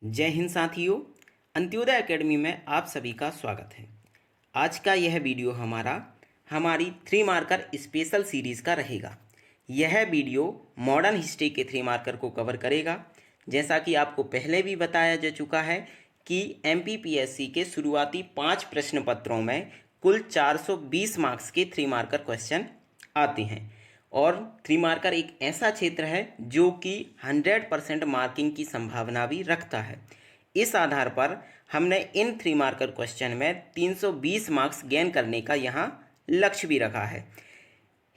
जय हिंद साथियों। अंत्योदय एकेडमी में आप सभी का स्वागत है। आज का यह वीडियो हमारी 3 मार्कर स्पेशल सीरीज़ का रहेगा। यह वीडियो मॉडर्न हिस्ट्री के 3 मार्कर को कवर करेगा। जैसा कि आपको पहले भी बताया जा चुका है कि एमपीपीएससी के शुरुआती 5 प्रश्न पत्रों में कुल 420 मार्क्स के 3 मार्कर क्वेश्चन आते हैं और 3 मार्कर एक ऐसा क्षेत्र है जो कि 100% मार्किंग की संभावना भी रखता है। इस आधार पर हमने इन 3 मार्कर क्वेश्चन में 320 मार्क्स गेन करने का यहाँ लक्ष्य भी रखा है।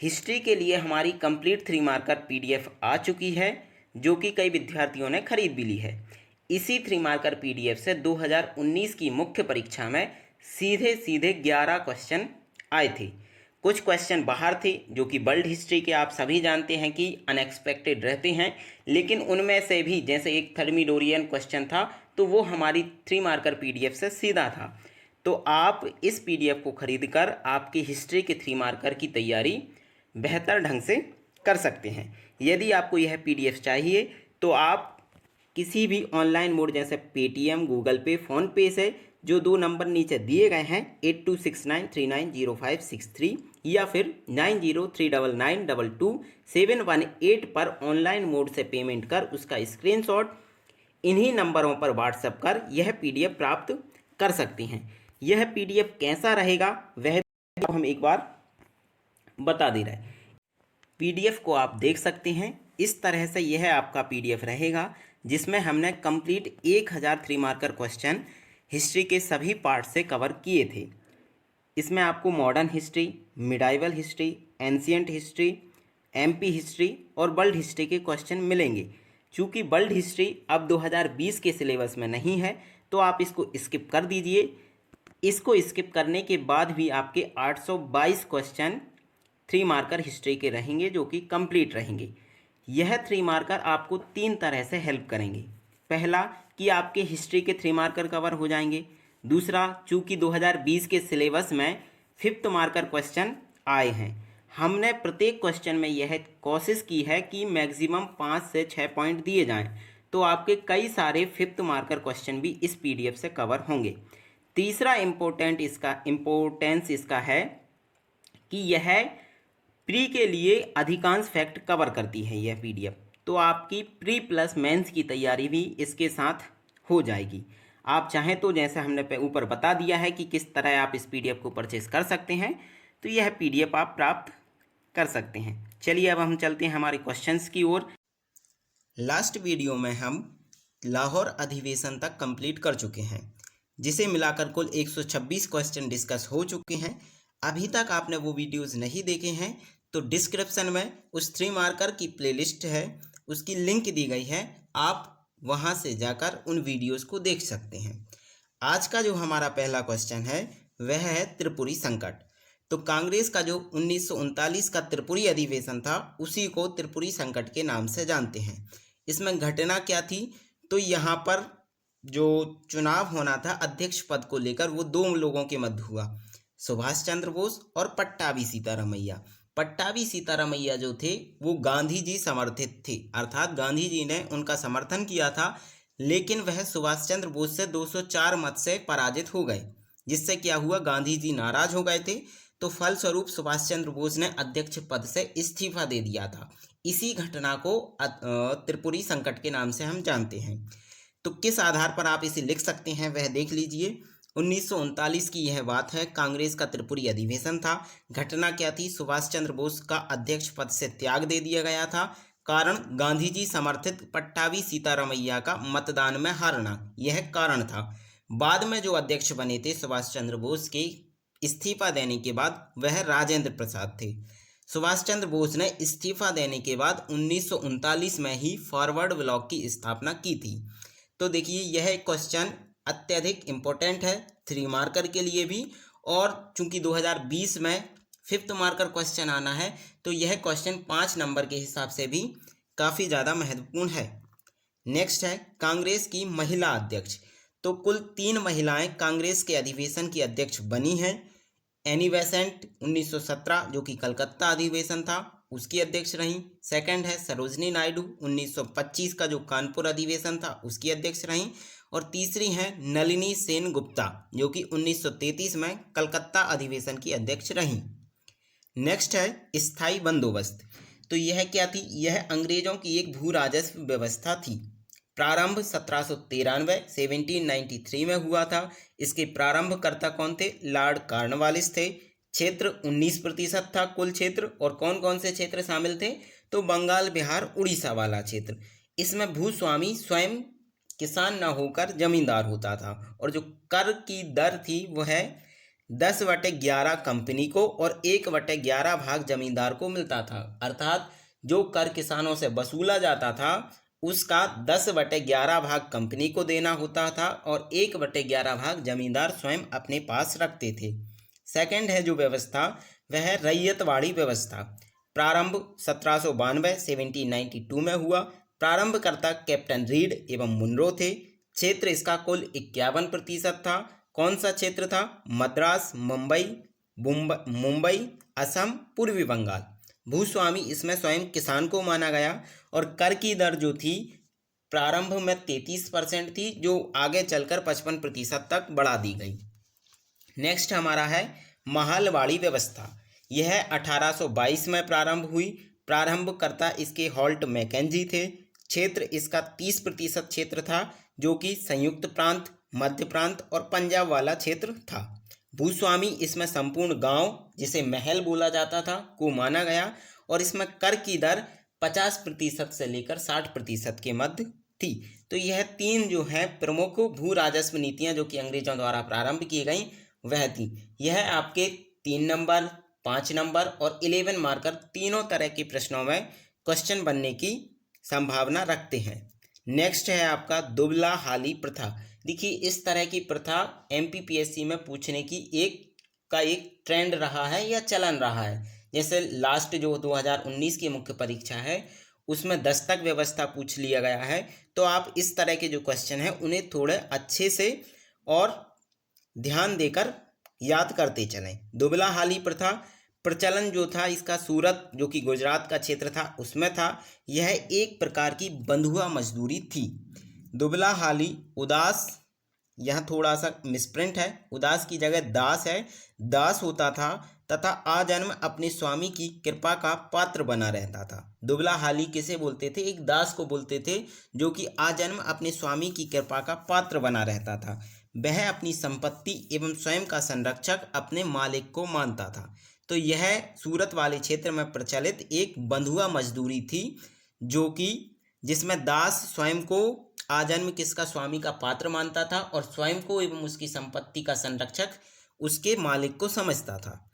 हिस्ट्री के लिए हमारी कंप्लीट 3 मार्कर पीडीएफ आ चुकी है जो कि कई विद्यार्थियों ने खरीद भी ली है। इसी 3 मार्कर पीडीएफ से 2019 की मुख्य परीक्षा में सीधे 11 क्वेश्चन आए थे। कुछ क्वेश्चन बाहर थे जो कि वर्ल्ड हिस्ट्री के आप सभी जानते हैं कि अनएक्सपेक्टेड रहते हैं, लेकिन उनमें से भी जैसे एक थर्मिडोरियन क्वेश्चन था तो वो हमारी 3 मार्कर पीडीएफ से सीधा था। तो आप इस पीडीएफ को खरीदकर आपकी हिस्ट्री के 3 मार्कर की तैयारी बेहतर ढंग से कर सकते हैं। यदि आपको यह पीडीएफ चाहिए तो आप किसी भी ऑनलाइन मोड जैसे पेटीएम, गूगल पे, फ़ोनपे से जो 2 नंबर नीचे दिए गए हैं 8269390563 या फिर 9039922718 पर ऑनलाइन मोड से पेमेंट कर उसका स्क्रीनशॉट इन्हीं नंबरों पर व्हाट्सएप कर यह पीडीएफ प्राप्त कर सकते हैं। यह पीडीएफ कैसा रहेगा वह हम एक बार बता दे रहे हैं। पीडीएफ को आप देख सकते हैं। इस तरह से यह आपका पीडीएफ रहेगा जिसमें हमने कंप्लीट 1000 3 मार्कर क्वेश्चन हिस्ट्री के सभी पार्ट से कवर किए थे। इसमें आपको modern history, medieval history, ancient history, MP history और वर्ल्ड हिस्ट्री के क्वेश्चन मिलेंगे। चूँकि वर्ल्ड हिस्ट्री अब 2020 के सिलेबस में नहीं है तो आप इसको स्किप कर दीजिए। इसको स्किप करने के बाद भी आपके 822 क्वेश्चन 3 मार्कर हिस्ट्री के रहेंगे जो कि कंप्लीट रहेंगे। यह 3 मार्कर आपको 3 तरह से हेल्प करेंगे। पहला कि आपके हिस्ट्री के 3 मार्कर कवर हो जाएंगे। दूसरा, चूँकि 2020 के सिलेबस में 5th मार्कर क्वेश्चन आए हैं, हमने प्रत्येक क्वेश्चन में यह कोशिश की है कि मैक्सिमम 5 से 6 पॉइंट दिए जाएं, तो आपके कई सारे 5th मार्कर क्वेश्चन भी इस पीडीएफ से कवर होंगे। तीसरा इम्पोर्टेंस इसका है कि यह प्री के लिए अधिकांश फैक्ट कवर करती है यह पीडीएफ, तो आपकी प्री प्लस मेंस की तैयारी भी इसके साथ हो जाएगी। आप चाहें तो जैसे हमने ऊपर बता दिया है कि किस तरह आप इस पीडीएफ को परचेस कर सकते हैं, तो यह पीडीएफ आप प्राप्त कर सकते हैं। चलिए अब हम चलते हैं हमारे क्वेश्चंस की ओर। लास्ट वीडियो में हम लाहौर अधिवेशन तक कंप्लीट कर चुके हैं, जिसे मिलाकर कुल 126 क्वेश्चन डिस्कस हो चुके हैं। अभी तक आपने वो वीडियोस नहीं देखे हैं तो डिस्क्रिप्शन में उस 3 मार्कर की प्लेलिस्ट है, उसकी लिंक दी गई है, आप वहां से जाकर उन वीडियोस को देख सकते हैं। आज का जो हमारा पहला क्वेश्चन है वह है त्रिपुरी संकट। तो कांग्रेस का जो 1939 का त्रिपुरी अधिवेशन था उसी को त्रिपुरी संकट के नाम से जानते हैं। इसमें घटना क्या थी, तो यहाँ पर जो चुनाव होना था अध्यक्ष पद को लेकर वो 2 लोगों के मध्य हुआ, सुभाष चंद्र बोस और पट्टाभी सीतारामैया। पट्टाभी सीतारामैया जो थे वो गांधी जी समर्थित थे, अर्थात गांधी जी ने उनका समर्थन किया था, लेकिन वह सुभाष चंद्र बोस से 204 मत से पराजित हो गए, जिससे क्या हुआ, गांधी जी नाराज हो गए थे। तो फलस्वरूप सुभाष चंद्र बोस ने अध्यक्ष पद से इस्तीफा दे दिया था। इसी घटना को त्रिपुरी संकट के नाम से हम जानते हैं। तो किस आधार पर आप इसे लिख सकते हैं वह देख लीजिए। 1939 की यह बात है, कांग्रेस का त्रिपुरी अधिवेशन था। घटना क्या थी, सुभाष चंद्र बोस का अध्यक्ष पद से त्याग दे दिया गया था, कारण गांधी जी समर्थित पट्टाभी सीतारामैया का मतदान में हारना, यह कारण था। बाद में जो अध्यक्ष बने थे सुभाष चंद्र बोस के इस्तीफा देने के बाद वह राजेंद्र प्रसाद थे। सुभाष चंद्र बोस ने इस्तीफा देने के बाद 1939 में ही फॉरवर्ड ब्लॉक की स्थापना की थी। तो देखिए यह क्वेश्चन अत्यधिक इम्पोर्टेंट है 3 मार्कर के लिए भी, और चूंकि 2020 में 5th मार्कर क्वेश्चन आना है तो यह क्वेश्चन 5 नंबर के हिसाब से भी काफ़ी ज़्यादा महत्वपूर्ण है। नेक्स्ट है कांग्रेस की महिला अध्यक्ष। तो कुल 3 महिलाएं कांग्रेस के अधिवेशन की अध्यक्ष बनी हैं। एनी बेसेंट 1917 जो कि कलकत्ता अधिवेशन था, उसकी अध्यक्ष रहीं। सेकंड है सरोजनी नायडू, 1925 का जो कानपुर अधिवेशन था उसकी अध्यक्ष रहीं। और तीसरी है नलिनी सेन गुप्ता, जो कि 1933 में कलकत्ता अधिवेशन की अध्यक्ष रहीं। नेक्स्ट है स्थायी बंदोबस्त। तो यह क्या थी? यह अंग्रेजों की एक भू राजस्व व्यवस्था थी। प्रारंभ 1793 1793 में हुआ था। इसके प्रारंभकर्ता कौन थे? लॉर्ड कॉर्नवालिस थे। क्षेत्र 19% था कुल क्षेत्र। और कौन कौन से क्षेत्र शामिल थे? तो बंगाल, बिहार, उड़ीसा वाला क्षेत्र। इसमें भूस्वामी स्वयं किसान न होकर जमींदार होता था। और जो कर की दर थी वह है 10/11 कंपनी को और 1/11 भाग जमींदार को मिलता था। अर्थात जो कर किसानों से वसूला जाता था उसका 10/11 भाग कंपनी को देना होता था और 1/11 भाग जमींदार स्वयं अपने पास रखते थे। सेकंड है जो व्यवस्था वह है रैयतवाड़ी व्यवस्था। प्रारंभ 1792 1792 में हुआ। प्रारंभकर्ता कैप्टन रीड एवं मुनरो थे। क्षेत्र इसका कुल 51% था। कौन सा क्षेत्र था? मद्रास, मुंबई, असम, पूर्वी बंगाल। भूस्वामी इसमें स्वयं किसान को माना गया। और कर की दर जो थी प्रारंभ में 33% थी, जो आगे चलकर 55% तक बढ़ा दी गई। नेक्स्ट हमारा है महालवाड़ी व्यवस्था। यह 1822 में प्रारंभ हुई। प्रारंभकर्ता इसके हॉल्ट मैकेंजी थे। क्षेत्र इसका 30% क्षेत्र था, जो कि संयुक्त प्रांत, मध्य प्रांत और पंजाब वाला क्षेत्र था। भूस्वामी इसमें संपूर्ण गांव, जिसे महल बोला जाता था, को माना गया। और इसमें कर की दर 50% से लेकर 60% के मध्य थी। तो यह तीन जो है प्रमुख भू राजस्व नीतियां जो कि अंग्रेजों द्वारा प्रारंभ की गई वह थी। यह आपके 3 नंबर, 5 नंबर और 11 मार्कर तीनों तरह के प्रश्नों में क्वेश्चन बनने की संभावना रखते हैं। नेक्स्ट है आपका दुबला हाली प्रथा। देखिए इस तरह की प्रथा एमपीपीएससी में पूछने की एक ट्रेंड रहा है या चलन रहा है। जैसे लास्ट जो 2019 की मुख्य परीक्षा है उसमें दस्तक व्यवस्था पूछ लिया गया है। तो आप इस तरह के जो क्वेश्चन हैं उन्हें थोड़े अच्छे से और ध्यान देकर याद करते चलें। दुबला हाली प्रथा प्रचलन जो था इसका सूरत, जो कि गुजरात का क्षेत्र था, उसमें था। यह एक प्रकार की बंधुआ मजदूरी थी। दुबला हाली उदास, यहाँ थोड़ा सा मिसप्रिंट है, उदास की जगह दास है, दास होता था तथा आजन्म अपने स्वामी की कृपा का पात्र बना रहता था। दुबला हाली किसे बोलते थे? एक दास को बोलते थे जो कि आजन्म अपने स्वामी की कृपा का पात्र बना रहता था। वह अपनी संपत्ति एवं स्वयं का संरक्षक अपने मालिक को मानता था। तो यह सूरत वाले क्षेत्र में प्रचलित एक बंधुआ मजदूरी थी, जो कि जिसमें दास स्वयं को आजन्म किसका? स्वामी का पात्र मानता था और स्वयं को एवं उसकी संपत्ति का संरक्षक उसके मालिक को समझता था।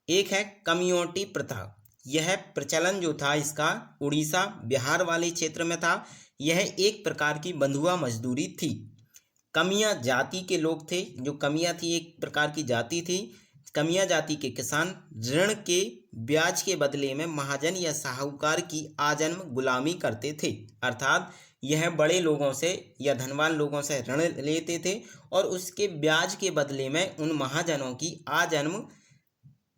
एक है कम्युनिटी प्रथा। यह प्रचलन जो था इसका उड़ीसा, बिहार वाले क्षेत्र में था। यह एक प्रकार की बंधुआ मजदूरी थी। कमिया जाति के लोग थे। जो कमिया थी एक प्रकार की जाति थी। कमिया जाति के किसान ऋण के ब्याज के बदले में महाजन या साहूकार की आजन्म गुलामी करते थे। अर्थात यह बड़े लोगों से या धनवान लोगों से ऋण लेते थे और उसके ब्याज के बदले में उन महाजनों की आजन्म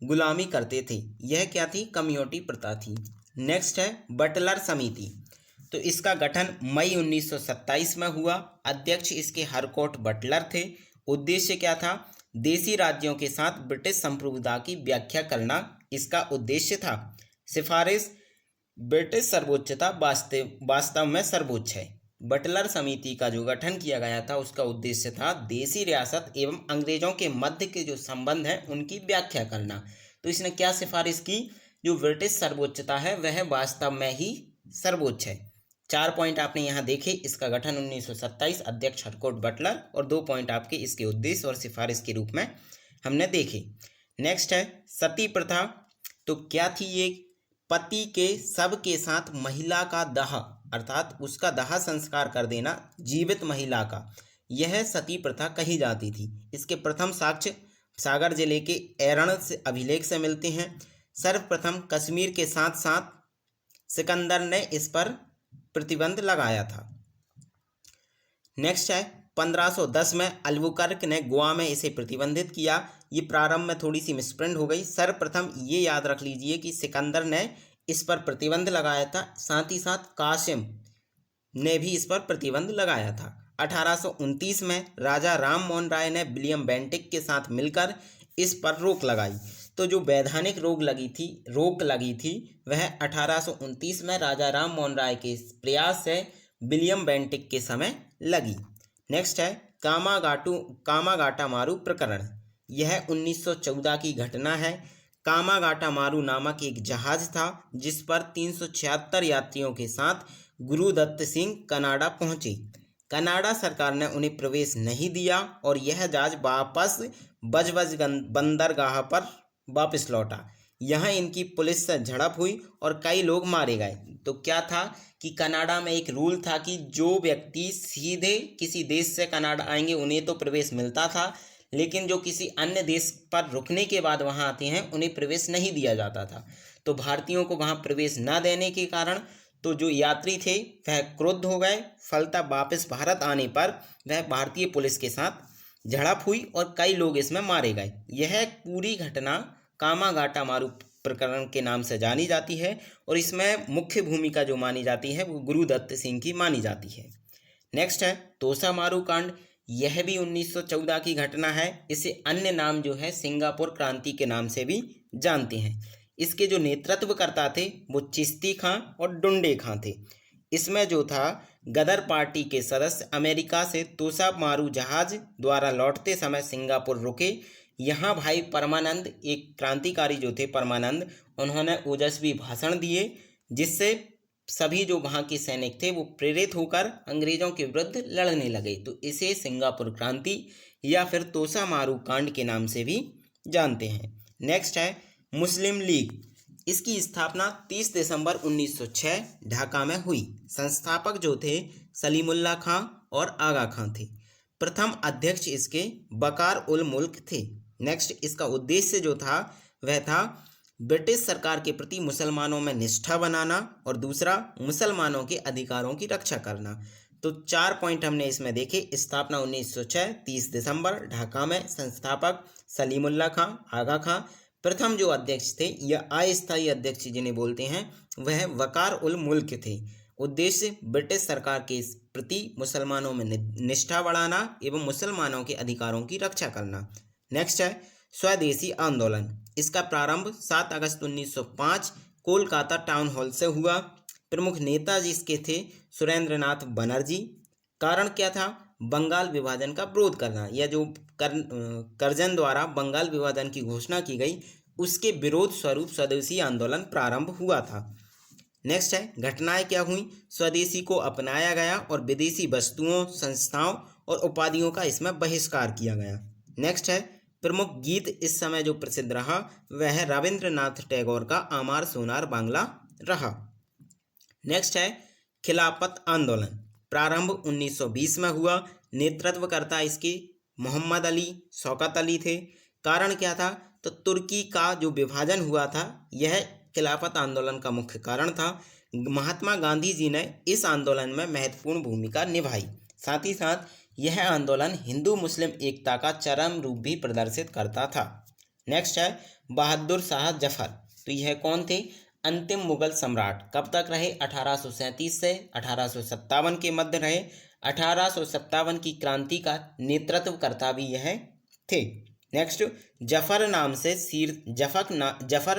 गुलामी करते थे। यह क्या थी? कम्युनिटी प्रथा थी। नेक्स्ट है बटलर समिति। तो इसका गठन मई 1927 में हुआ। अध्यक्ष इसके हरकोट बटलर थे। उद्देश्य क्या था? देसी राज्यों के साथ ब्रिटिश संप्रभुता की व्याख्या करना इसका उद्देश्य था। सिफारिश ब्रिटिश सर्वोच्चता वास्तव में सर्वोच्च है। बटलर समिति का जो गठन किया गया था उसका उद्देश्य था देसी रियासत एवं अंग्रेजों के मध्य के जो संबंध हैं उनकी व्याख्या करना। तो इसने क्या सिफारिश की? जो ब्रिटिश सर्वोच्चता है वह वास्तव में ही सर्वोच्च है। 4 पॉइंट आपने यहाँ देखे। इसका गठन 1927, अध्यक्ष हरकोट बटलर, और 2 पॉइंट आपके इसके उद्देश्य और सिफारिश के रूप में हमने देखे। नेक्स्ट है सती प्रथा। तो क्या थी ये? पति के शव के साथ महिला का दाह, अर्थात उसका दाह संस्कार कर देना जीवित महिला का, यह सती प्रथा कही जाती थी। इसके प्रथम साक्ष्य सागर जिले के एरण से अभिलेख से मिलते हैं। सर्वप्रथम कश्मीर के साथ साथ सिकंदर ने इस पर प्रतिबंध लगाया था। नेक्स्ट है 1510 में अल्बुकर्क ने गोवा में इसे प्रतिबंधित किया। ये प्रारंभ में थोड़ी सी मिसप्रिंट हो गई। सर्वप्रथम ये याद रख लीजिए कि सिकंदर ने इस पर प्रतिबंध लगाया था। साथ ही साथ कासिम ने भी इस पर प्रतिबंध लगाया था। 1829 में राजा राम मोहन राय ने विलियम बेंटिक के साथ मिलकर इस पर रोक लगाई। तो जो वैधानिक रोक लगी थी वह 1829 में राजा राम मोहन राय के प्रयास से विलियम बेंटिक के समय लगी। नेक्स्ट है कामागाटा मारू प्रकरण। यह 1914 की घटना है। कामागाटा मारू नामक एक जहाज था जिस पर 376 यात्रियों के साथ गुरुदत्त सिंह कनाडा पहुंचे। कनाडा सरकार ने उन्हें प्रवेश नहीं दिया और यह जहाज वापस बजबज बंदरगाह पर वापस लौटा। यहाँ इनकी पुलिस से झड़प हुई और कई लोग मारे गए। तो क्या था कि कनाडा में एक रूल था कि जो व्यक्ति सीधे किसी देश से कनाडा आएंगे उन्हें तो प्रवेश मिलता था, लेकिन जो किसी अन्य देश पर रुकने के बाद वहाँ आते हैं उन्हें प्रवेश नहीं दिया जाता था। तो भारतीयों को वहाँ प्रवेश न देने के कारण तो जो यात्री थे वह क्रुद्ध हो गए। फलतः वापस भारत आने पर वह भारतीय पुलिस के साथ झड़प हुई और कई लोग इसमें मारे गए। यह पूरी घटना कामागाटा मारू प्रकरण के नाम से जानी जाती है और इसमें मुख्य भूमिका जो मानी जाती है वो गुरुदत्त सिंह की मानी जाती है। नेक्स्ट है तोसा मारू कांड। यह भी 1914 की घटना है। इसे अन्य नाम जो है सिंगापुर क्रांति के नाम से भी जानते हैं। इसके जो नेतृत्वकर्ता थे वो चिश्ती खां और डुंडे खां थे। इसमें जो था गदर पार्टी के सदस्य अमेरिका से तोसा मारू जहाज द्वारा लौटते समय सिंगापुर रुके। यहाँ भाई परमानंद एक क्रांतिकारी जो थे परमानंद, उन्होंने ओजस्वी भाषण दिए जिससे सभी जो वहाँ के सैनिक थे वो प्रेरित होकर अंग्रेजों के विरुद्ध लड़ने लगे। तो इसे सिंगापुर क्रांति या फिर तोसा मारू कांड के नाम से भी जानते हैं। नेक्स्ट है मुस्लिम लीग। इसकी स्थापना 30 दिसंबर 1906 ढाका में हुई। संस्थापक जो थे सलीमुल्लाह खां और आगा खां थे। प्रथम अध्यक्ष इसके बकार उल मुल्क थे। नेक्स्ट इसका उद्देश्य जो था वह था ब्रिटिश सरकार के प्रति मुसलमानों में निष्ठा बनाना और दूसरा मुसलमानों के अधिकारों की रक्षा करना। तो 4 पॉइंट हमने इसमें देखे। स्थापना 1906 30 दिसंबर ढाका में। संस्थापक सलीमुल्लाह खां आगा खां। प्रथम जो अध्यक्ष थे या अस्थायी अध्यक्ष जिन्हें बोलते हैं वह वकार उल मुल्क थे। उद्देश्य ब्रिटिश सरकार के प्रति मुसलमानों में निष्ठा बढ़ाना एवं मुसलमानों के अधिकारों की रक्षा करना। नेक्स्ट है स्वदेशी आंदोलन। इसका प्रारंभ 7 अगस्त 1905 कोलकाता टाउन हॉल से हुआ। प्रमुख नेता जिसके थे सुरेंद्रनाथ बनर्जी। कारण क्या था? बंगाल विभाजन का विरोध करना या जो कर्जन द्वारा बंगाल विभाजन की घोषणा की गई उसके विरोध स्वरूप स्वदेशी आंदोलन प्रारंभ हुआ था। नेक्स्ट है घटनाएं क्या हुई। स्वदेशी को अपनाया गया और विदेशी वस्तुओं संस्थाओं और उपाधियों का इसमें बहिष्कार किया गया। नेक्स्ट है प्रमुख गीत इस समय जो प्रसिद्ध रहा वह रविंद्रनाथ टैगोर का आमार सोनार बांग्ला रहा। नेक्स्ट है खिलाफत आंदोलन। प्रारंभ 1920 में हुआ। नेतृत्वकर्ता इसके मोहम्मद अली शौकत अली थे। कारण क्या था? तो तुर्की का जो विभाजन हुआ था यह खिलाफत आंदोलन का मुख्य कारण था। महात्मा गांधी जी ने इस आंदोलन में महत्वपूर्ण भूमिका निभाई। साथ ही साथ यह आंदोलन हिंदू मुस्लिम एकता का चरम रूप भी प्रदर्शित करता था। नेक्स्ट है बहादुर शाह जफर। तो यह कौन थे? अंतिम मुगल सम्राट। कब तक रहे? 1837 से 1857 के मध्य रहे। 1857 की क्रांति का नेतृत्वकर्ता भी यह थे। नेक्स्ट जफर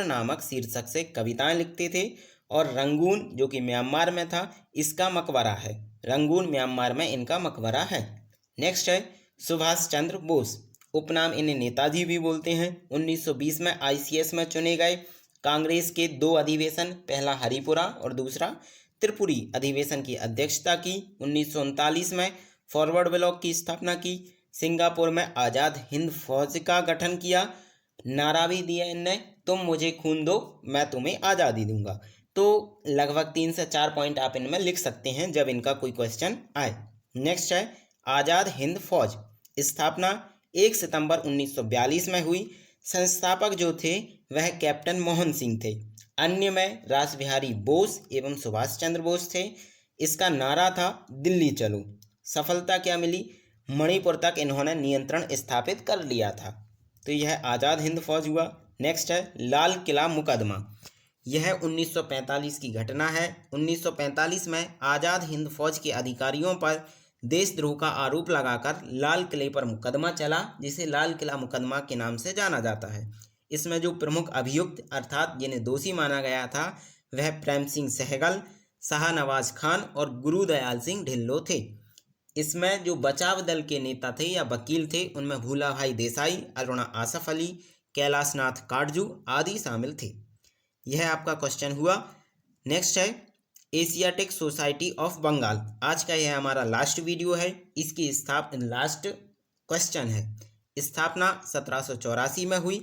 नामक शीर्षक से कविताएं लिखते थे और रंगून जो कि म्यांमार में था इसका मकबरा है। रंगून म्यांमार में इनका मकबरा है। नेक्स्ट है सुभाष चंद्र बोस। उपनाम इन्हें नेताजी भी बोलते हैं। 1920 में ICS में चुने गए। कांग्रेस के 2 अधिवेशन, पहला हरिपुरा और दूसरा त्रिपुरी अधिवेशन की अध्यक्षता की। 1939 में फॉरवर्ड ब्लॉक की स्थापना की। सिंगापुर में आज़ाद हिंद फौज का गठन किया। नारा भी दिया इनने, तुम मुझे खून दो मैं तुम्हें आज़ादी दूंगा। तो लगभग 3 से 4 पॉइंट आप इनमें लिख सकते हैं जब इनका कोई क्वेश्चन आए। नेक्स्ट है आज़ाद हिंद फौज। स्थापना 1 सितंबर 1942 में हुई। संस्थापक जो थे वह कैप्टन मोहन सिंह थे। अन्य में रास बिहारी बोस एवं सुभाष चंद्र बोस थे। इसका नारा था दिल्ली चलो। सफलता क्या मिली? मणिपुर तक इन्होंने नियंत्रण स्थापित कर लिया था। तो यह आज़ाद हिंद फौज हुआ। नेक्स्ट है लाल किला मुकदमा। यह 1945 की घटना है। 1945 में आज़ाद हिंद फौज के अधिकारियों पर देशद्रोह का आरोप लगाकर लाल किले पर मुकदमा चला, जिसे लाल किला मुकदमा के नाम से जाना जाता है। इसमें जो प्रमुख अभियुक्त अर्थात जिन्हें दोषी माना गया था वह प्रेम सिंह सहगल, शाहनवाज खान और गुरुदयाल सिंह ढिल्लों थे। इसमें जो बचाव दल के नेता थे या वकील थे उनमें भूला भाई देसाई, अरुणा आसफ अली, कैलाश नाथ काटजू आदि शामिल थे। यह आपका क्वेश्चन हुआ। नेक्स्ट है एशियाटिक सोसाइटी ऑफ बंगाल। आज का यह हमारा लास्ट वीडियो है। इसकी लास्ट क्वेश्चन है। स्थापना 1784 में हुई।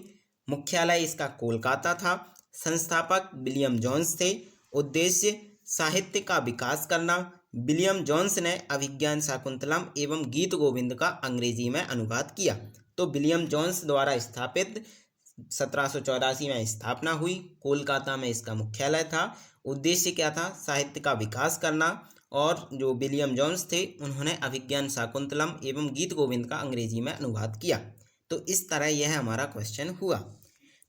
मुख्यालय इसका कोलकाता था। संस्थापक विलियम जोन्स थे। उद्देश्य साहित्य का विकास करना। विलियम जोन्स ने अभिज्ञान शाकुंतलम एवं गीत गोविंद का अंग्रेजी में अनुवाद किया। तो विलियम जोन्स द्वारा स्थापित 1784 में स्थापना हुई। कोलकाता में इसका मुख्यालय था। उद्देश्य क्या था? साहित्य का विकास करना। और जो विलियम जोन्स थे उन्होंने अभिज्ञान शाकुंतलम एवं गीत गोविंद का अंग्रेजी में अनुवाद किया। तो इस तरह यह हमारा क्वेश्चन हुआ।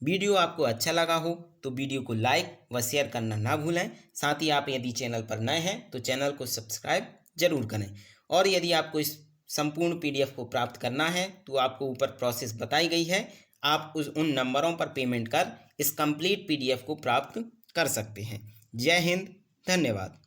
वीडियो आपको अच्छा लगा हो तो वीडियो को लाइक व शेयर करना ना भूलें। साथ ही आप यदि चैनल पर नए हैं तो चैनल को सब्सक्राइब जरूर करें। और यदि आपको इस संपूर्ण पीडीएफ को प्राप्त करना है तो आपको ऊपर प्रोसेस बताई गई है। आप उन नंबरों पर पेमेंट कर इस कंप्लीट पीडीएफ को प्राप्त कर सकते हैं। जय हिंद, धन्यवाद।